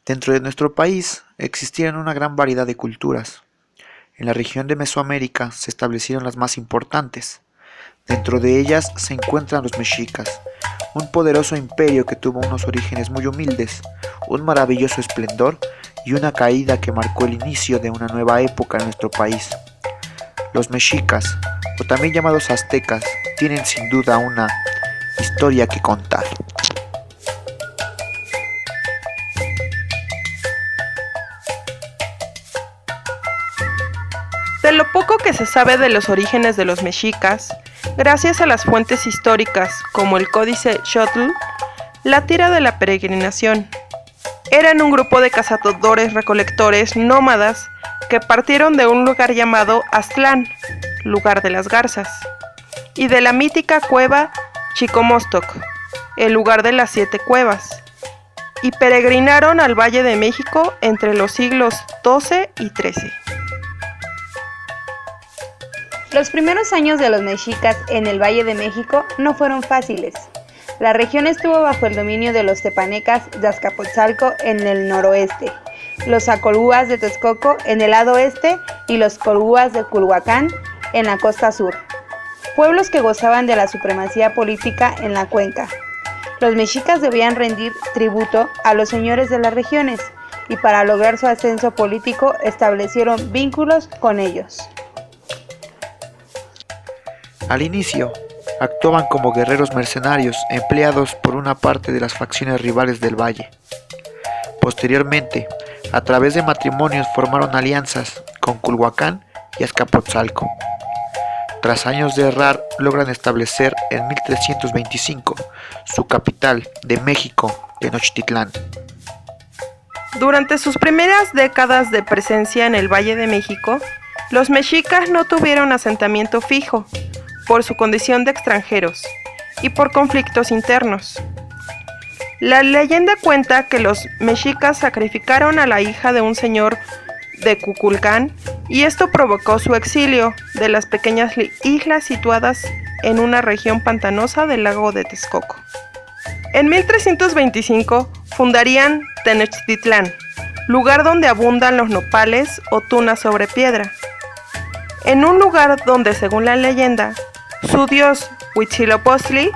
Dentro de nuestro país existieron una gran variedad de culturas. En la región de Mesoamérica se establecieron las más importantes. Dentro de ellas se encuentran los mexicas, un poderoso imperio que tuvo unos orígenes muy humildes, un maravilloso esplendor y una caída que marcó el inicio de una nueva época en nuestro país. Los mexicas, o también llamados aztecas, tienen sin duda una historia que contar. De lo poco que se sabe de los orígenes de los mexicas, gracias a las fuentes históricas como el Códice Xóotl, la tira de la peregrinación. Eran un grupo de cazadores-recolectores nómadas que partieron de un lugar llamado Aztlán, lugar de las garzas, y de la mítica cueva Chicomostoc, el lugar de las 7 cuevas, y peregrinaron al Valle de México entre los siglos XII y XIII. Los primeros años de los mexicas en el Valle de México no fueron fáciles. La región estuvo bajo el dominio de los tepanecas de Azcapotzalco en el noroeste, los acolhuas de Texcoco en el lado oeste y los colhuas de Culhuacán en la costa sur, pueblos que gozaban de la supremacía política en la cuenca. Los mexicas debían rendir tributo a los señores de las regiones y para lograr su ascenso político establecieron vínculos con ellos. Al inicio, actuaban como guerreros mercenarios empleados por una parte de las facciones rivales del valle. Posteriormente, a través de matrimonios formaron alianzas con Culhuacán y Azcapotzalco. Tras años de errar, logran establecer en 1325 su capital de México, Tenochtitlán. Durante sus primeras décadas de presencia en el Valle de México, los mexicas no tuvieron asentamiento fijo, por su condición de extranjeros y por conflictos internos. La leyenda cuenta que los mexicas sacrificaron a la hija de un señor de Cuculcán y esto provocó su exilio de las pequeñas islas situadas en una región pantanosa del lago de Texcoco. En 1325 fundarían Tenochtitlán, lugar donde abundan los nopales o tunas sobre piedra. En un lugar donde, según la leyenda, su dios Huitzilopochtli,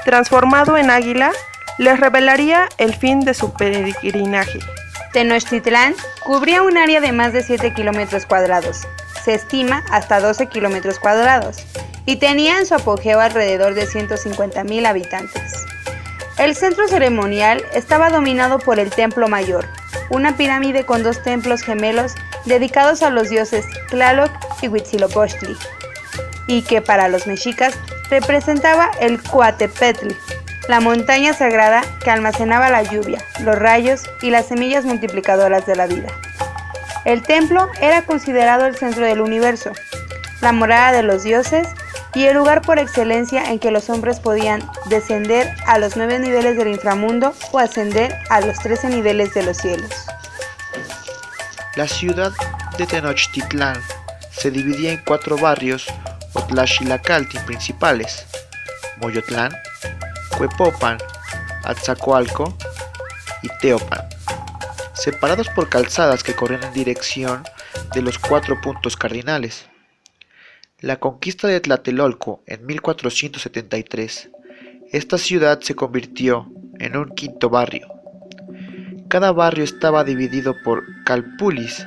transformado en águila, les revelaría el fin de su peregrinaje. Tenochtitlán cubría un área de más de 7 kilómetros cuadrados, se estima hasta 12 kilómetros cuadrados, y tenía en su apogeo alrededor de 150,000 habitantes. El centro ceremonial estaba dominado por el Templo Mayor, una pirámide con 2 templos gemelos dedicados a los dioses Tlaloc y Huitzilopochtli, y que para los mexicas representaba el Coatepetl, la montaña sagrada que almacenaba la lluvia, los rayos y las semillas multiplicadoras de la vida. El templo era considerado el centro del universo, la morada de los dioses y el lugar por excelencia en que los hombres podían descender a los 9 niveles del inframundo o ascender a los 13 niveles de los cielos. La ciudad de Tenochtitlán se dividía en 4 barrios o tlaxilacaltin principales: Moyotlán, Cuepopan, Atzacoalco y Teopan, separados por calzadas que corrían en dirección de los 4 puntos cardinales. La conquista de Tlatelolco en 1473, esta ciudad se convirtió en un 5.º barrio. Cada barrio estaba dividido por calpulis,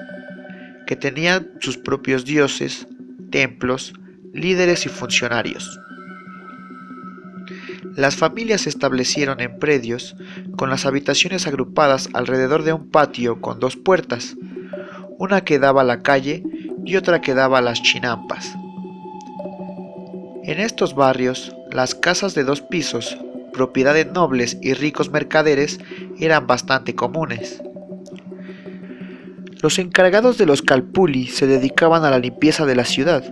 que tenían sus propios dioses, templos, líderes y funcionarios. Las familias se establecieron en predios con las habitaciones agrupadas alrededor de un patio con 2 puertas, una que daba a la calle y otra que daba a las chinampas. En estos barrios, las casas de 2 pisos, propiedad de nobles y ricos mercaderes, eran bastante comunes. Los encargados de los calpuli se dedicaban a la limpieza de la ciudad.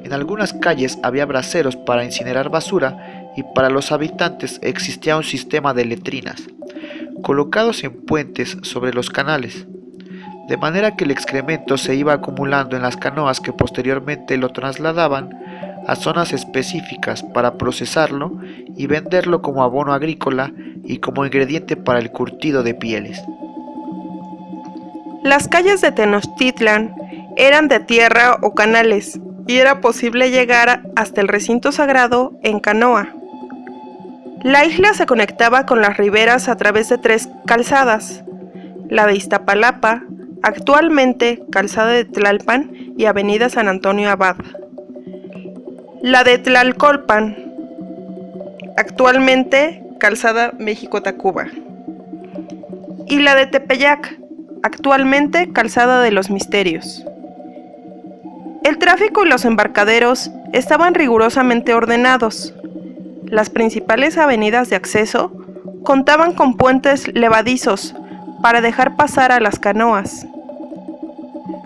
En algunas calles había braseros para incinerar basura y para los habitantes existía un sistema de letrinas, colocados en puentes sobre los canales, de manera que el excremento se iba acumulando en las canoas que posteriormente lo trasladaban a zonas específicas para procesarlo y venderlo como abono agrícola y como ingrediente para el curtido de pieles. Las calles de Tenochtitlan eran de tierra o canales y era posible llegar hasta el recinto sagrado en canoa. La isla se conectaba con las riberas a través de 3 calzadas: la de Iztapalapa, actualmente Calzada de Tlalpan y Avenida San Antonio Abad; la de Tlalcolpan, actualmente Calzada México-Tacuba; y la de Tepeyac, actualmente Calzada de los Misterios. El tráfico y los embarcaderos estaban rigurosamente ordenados. Las principales avenidas de acceso contaban con puentes levadizos para dejar pasar a las canoas.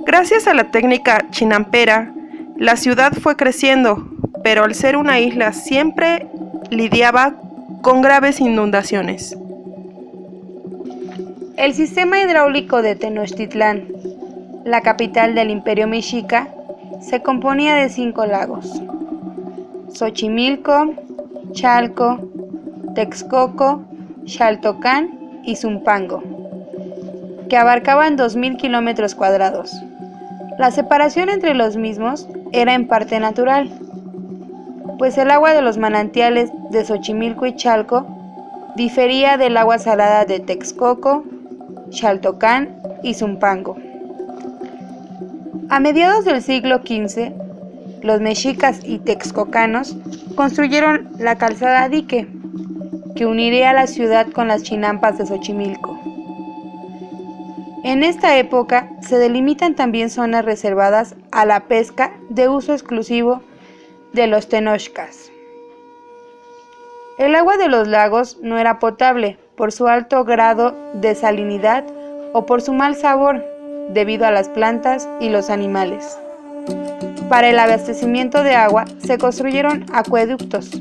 Gracias a la técnica chinampera, la ciudad fue creciendo, pero al ser una isla siempre lidiaba con graves inundaciones. El sistema hidráulico de Tenochtitlán, la capital del Imperio Mexica, se componía de 5 lagos: Xochimilco, Chalco, Texcoco, Xaltocán y Zumpango, que abarcaban 2.000 kilómetros cuadrados. La separación entre los mismos era en parte natural, pues el agua de los manantiales de Xochimilco y Chalco difería del agua salada de Texcoco, Xaltocán y Zumpango. A mediados del siglo XV, los mexicas y texcocanos construyeron la calzada dique, que uniría la ciudad con las chinampas de Xochimilco. En esta época se delimitan también zonas reservadas a la pesca de uso exclusivo de los tenochcas. El agua de los lagos no era potable por su alto grado de salinidad o por su mal sabor debido a las plantas y los animales. Para el abastecimiento de agua se construyeron acueductos,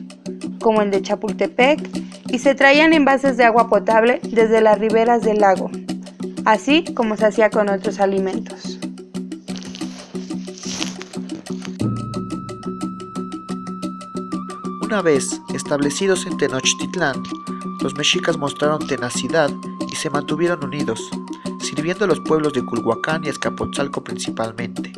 como el de Chapultepec, y se traían envases de agua potable desde las riberas del lago, así como se hacía con otros alimentos. Una vez establecidos en Tenochtitlán, los mexicas mostraron tenacidad y se mantuvieron unidos, sirviendo a los pueblos de Culhuacán y Azcapotzalco principalmente.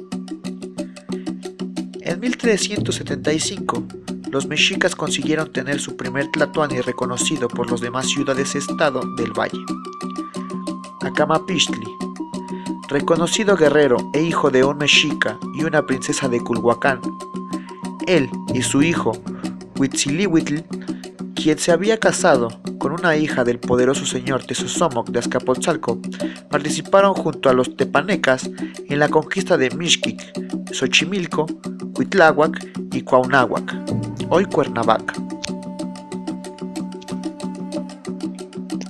En 1375, los mexicas consiguieron tener su primer tlatoani reconocido por las demás ciudades-estado del valle, Acamapixtli. Reconocido guerrero e hijo de un mexica y una princesa de Culhuacán, él y su hijo Huitzilihuitl, quien se había casado con una hija del poderoso señor Tezosomoc de Azcapotzalco, participaron junto a los tepanecas en la conquista de Mixquic, Xochimilco, Cuitláhuac y Cuauhnáhuac, hoy Cuernavaca.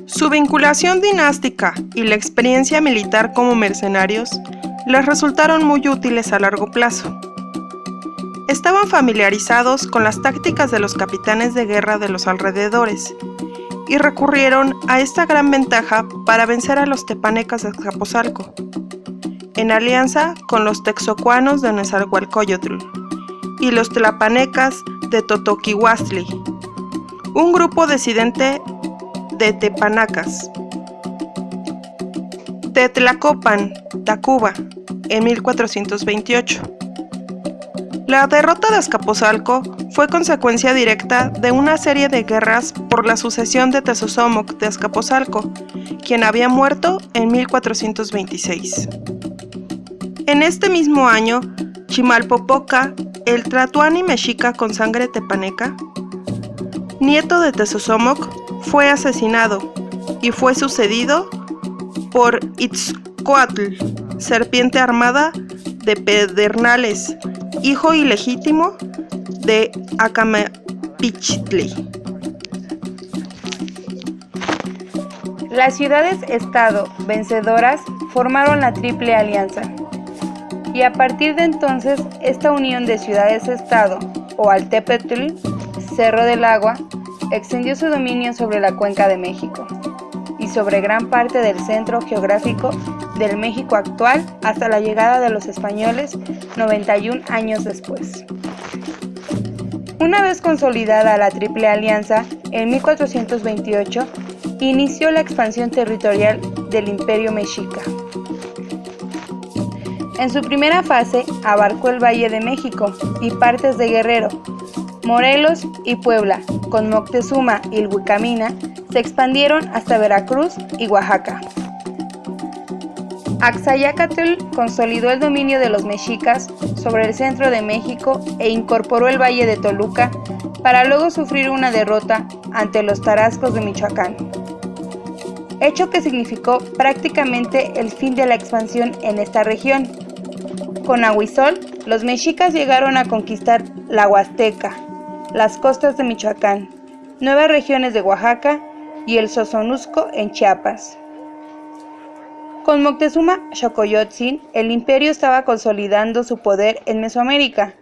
Su vinculación dinástica y la experiencia militar como mercenarios les resultaron muy útiles a largo plazo. Estaban familiarizados con las tácticas de los capitanes de guerra de los alrededores y recurrieron a esta gran ventaja para vencer a los tepanecas de Azcapotzalco, en alianza con los texocuanos de Nezahualcóyotl y los tlapanecas de Totoquihuastli, un grupo disidente de tepanacas. Tlacopan, Tacuba, en 1428. La derrota de Azcapotzalco fue consecuencia directa de una serie de guerras por la sucesión de Tezosomoc de Azcapotzalco, quien había muerto en 1426. En este mismo año, Chimalpopoca, el tlatoani mexica con sangre tepaneca, nieto de Tezosomoc, fue asesinado y fue sucedido por Itzcoatl, serpiente armada de Pedernales, hijo ilegítimo de Acamapixtli. Las ciudades-estado vencedoras formaron la Triple Alianza, y a partir de entonces esta unión de ciudades-estado, o Altepetl, Cerro del Agua, extendió su dominio sobre la Cuenca de México y sobre gran parte del centro geográfico del México actual hasta la llegada de los españoles 91 años después. Una vez consolidada la Triple Alianza, en 1428 inició la expansión territorial del Imperio Mexica. En su primera fase abarcó el Valle de México y partes de Guerrero, Morelos y Puebla. Con Moctezuma y Ilhuicamina se expandieron hasta Veracruz y Oaxaca. Axayácatl consolidó el dominio de los mexicas sobre el centro de México e incorporó el Valle de Toluca para luego sufrir una derrota ante los tarascos de Michoacán, hecho que significó prácticamente el fin de la expansión en esta región. Con Ahuizol, los mexicas llegaron a conquistar la Huasteca, las costas de Michoacán, nuevas regiones de Oaxaca y el Sozonusco en Chiapas. Con Moctezuma Xocoyotzin, el imperio estaba consolidando su poder en Mesoamérica,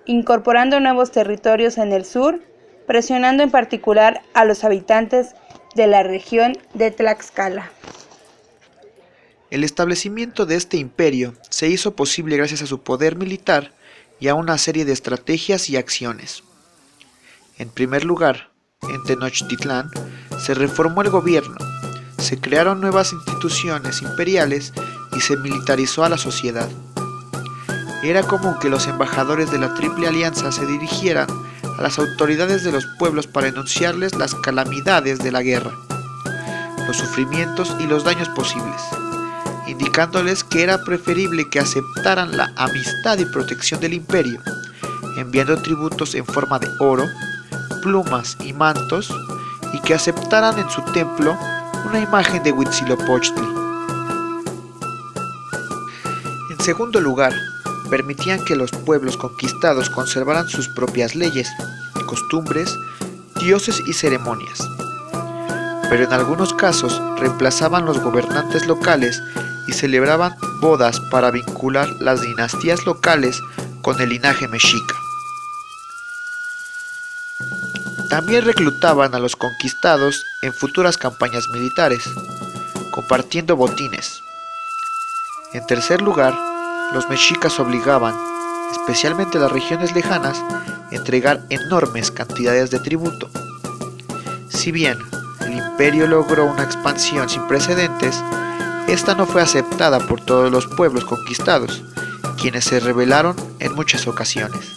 incorporando nuevos territorios en el sur, presionando en particular a los habitantes de la región de Tlaxcala. El establecimiento de este imperio se hizo posible gracias a su poder militar y a una serie de estrategias y acciones. En primer lugar, en Tenochtitlán se reformó el gobierno, se crearon nuevas instituciones imperiales y se militarizó a la sociedad. Era común que los embajadores de la Triple Alianza se dirigieran a las autoridades de los pueblos para enunciarles las calamidades de la guerra, los sufrimientos y los daños posibles, indicándoles que era preferible que aceptaran la amistad y protección del imperio, enviando tributos en forma de oro, plumas y mantos, y que aceptaran en su templo una imagen de Huitzilopochtli. En segundo lugar, permitían que los pueblos conquistados conservaran sus propias leyes, costumbres, dioses y ceremonias. Pero en algunos casos reemplazaban los gobernantes locales y celebraban bodas para vincular las dinastías locales con el linaje mexica. También reclutaban a los conquistados en futuras campañas militares, compartiendo botines. En tercer lugar, los mexicas obligaban, especialmente las regiones lejanas, a entregar enormes cantidades de tributo. Si bien el imperio logró una expansión sin precedentes, esta no fue aceptada por todos los pueblos conquistados, quienes se rebelaron en muchas ocasiones.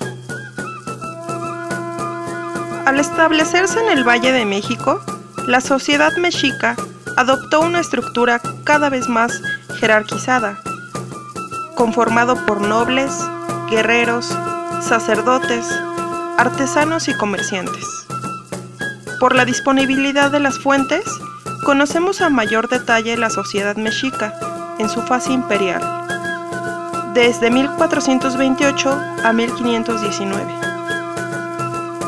Al establecerse en el Valle de México, la sociedad mexica adoptó una estructura cada vez más jerarquizada, conformado por nobles, guerreros, sacerdotes, artesanos y comerciantes. Por la disponibilidad de las fuentes, conocemos a mayor detalle la sociedad mexica en su fase imperial, desde 1428 a 1519.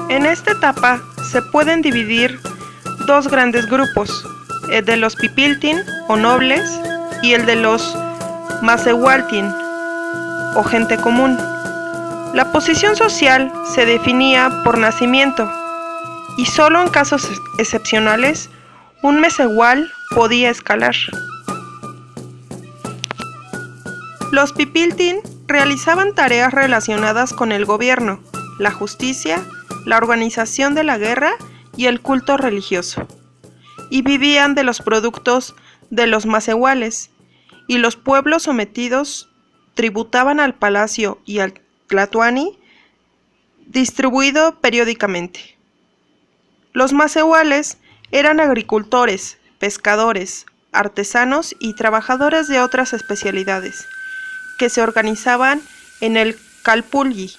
En esta etapa se pueden dividir dos grandes grupos, el de los pipiltin o nobles y el de los macehualtin o gente común. La posición social se definía por nacimiento y solo en casos excepcionales un mesehual podía escalar. Los pipiltin realizaban tareas relacionadas con el gobierno, la justicia, la organización de la guerra y el culto religioso, y vivían de los productos de los macehuales, y los pueblos sometidos tributaban al palacio y al tlatoani, distribuido periódicamente. Los macehuales eran agricultores, pescadores, artesanos y trabajadores de otras especialidades, que se organizaban en el calpulli.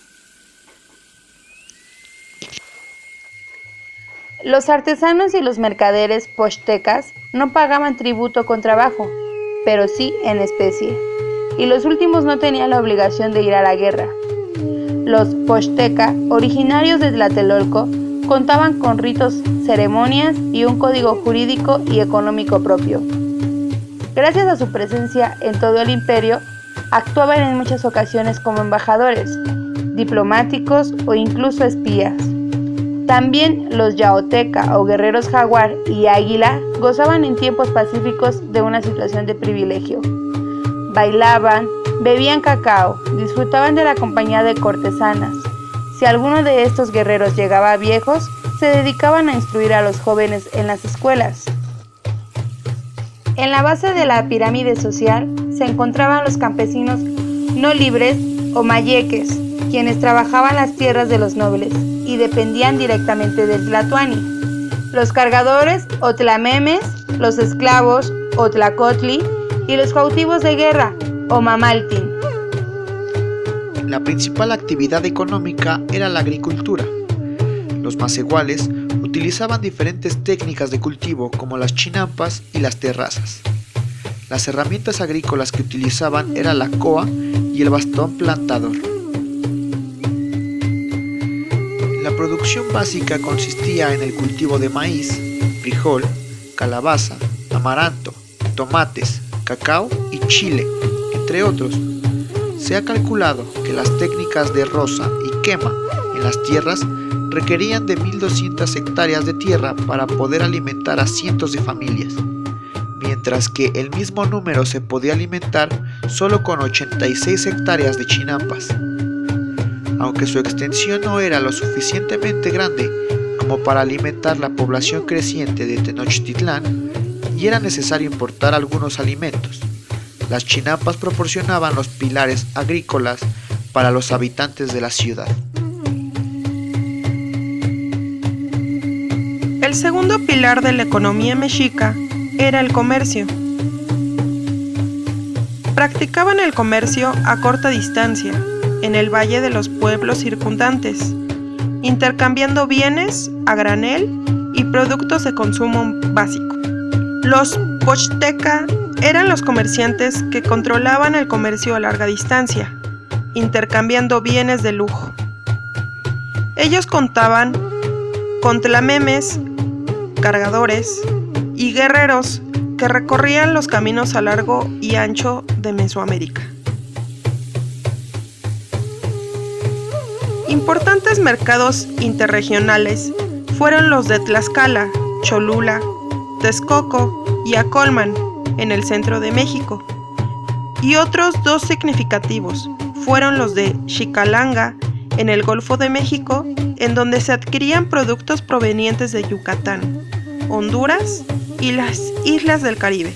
Los artesanos y los mercaderes pochtecas no pagaban tributo con trabajo, pero sí en especie, y los últimos no tenían la obligación de ir a la guerra. Los pochtecas, originarios de Tlatelolco, contaban con ritos, ceremonias y un código jurídico y económico propio. Gracias a su presencia en todo el imperio, actuaban en muchas ocasiones como embajadores, diplomáticos o incluso espías. También los yaoteca o guerreros jaguar y águila gozaban en tiempos pacíficos de una situación de privilegio. Bailaban, bebían cacao, disfrutaban de la compañía de cortesanas. Si alguno de estos guerreros llegaba a viejos, se dedicaban a instruir a los jóvenes en las escuelas. En la base de la pirámide social se encontraban los campesinos no libres o mayeques, quienes trabajaban las tierras de los nobles y dependían directamente del tlatoani. Los cargadores o tlamemes, los esclavos o tlacotli y los cautivos de guerra o mamaltin. La principal actividad económica era la agricultura. Los macehuales utilizaban diferentes técnicas de cultivo como las chinampas y las terrazas. Las herramientas agrícolas que utilizaban eran la coa y el bastón plantador. La producción básica consistía en el cultivo de maíz, frijol, calabaza, amaranto, tomates, cacao y chile, entre otros. Se ha calculado que las técnicas de roza y quema en las tierras requerían de 1.200 hectáreas de tierra para poder alimentar a cientos de familias, mientras que el mismo número se podía alimentar solo con 86 hectáreas de chinampas. Aunque su extensión no era lo suficientemente grande como para alimentar la población creciente de Tenochtitlán, y era necesario importar algunos alimentos, las chinampas proporcionaban los pilares agrícolas para los habitantes de la ciudad. El segundo pilar de la economía mexica era el comercio. Practicaban el comercio a corta distancia, en el valle de los pueblos circundantes, intercambiando bienes a granel y productos de consumo básico. Los Pochteka eran los comerciantes que controlaban el comercio a larga distancia, intercambiando bienes de lujo. Ellos contaban con tlamemes, cargadores y guerreros que recorrían los caminos a largo y ancho de Mesoamérica. Importantes mercados interregionales fueron los de Tlaxcala, Cholula, Texcoco y Acolman, en el centro de México, y otros dos significativos fueron los de Xicalanga, en el Golfo de México, en donde se adquirían productos provenientes de Yucatán, Honduras y las islas del Caribe.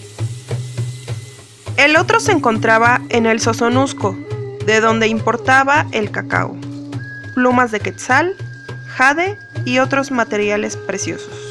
El otro se encontraba en el Sozonusco, de donde importaba el cacao, plumas de quetzal, jade y otros materiales preciosos.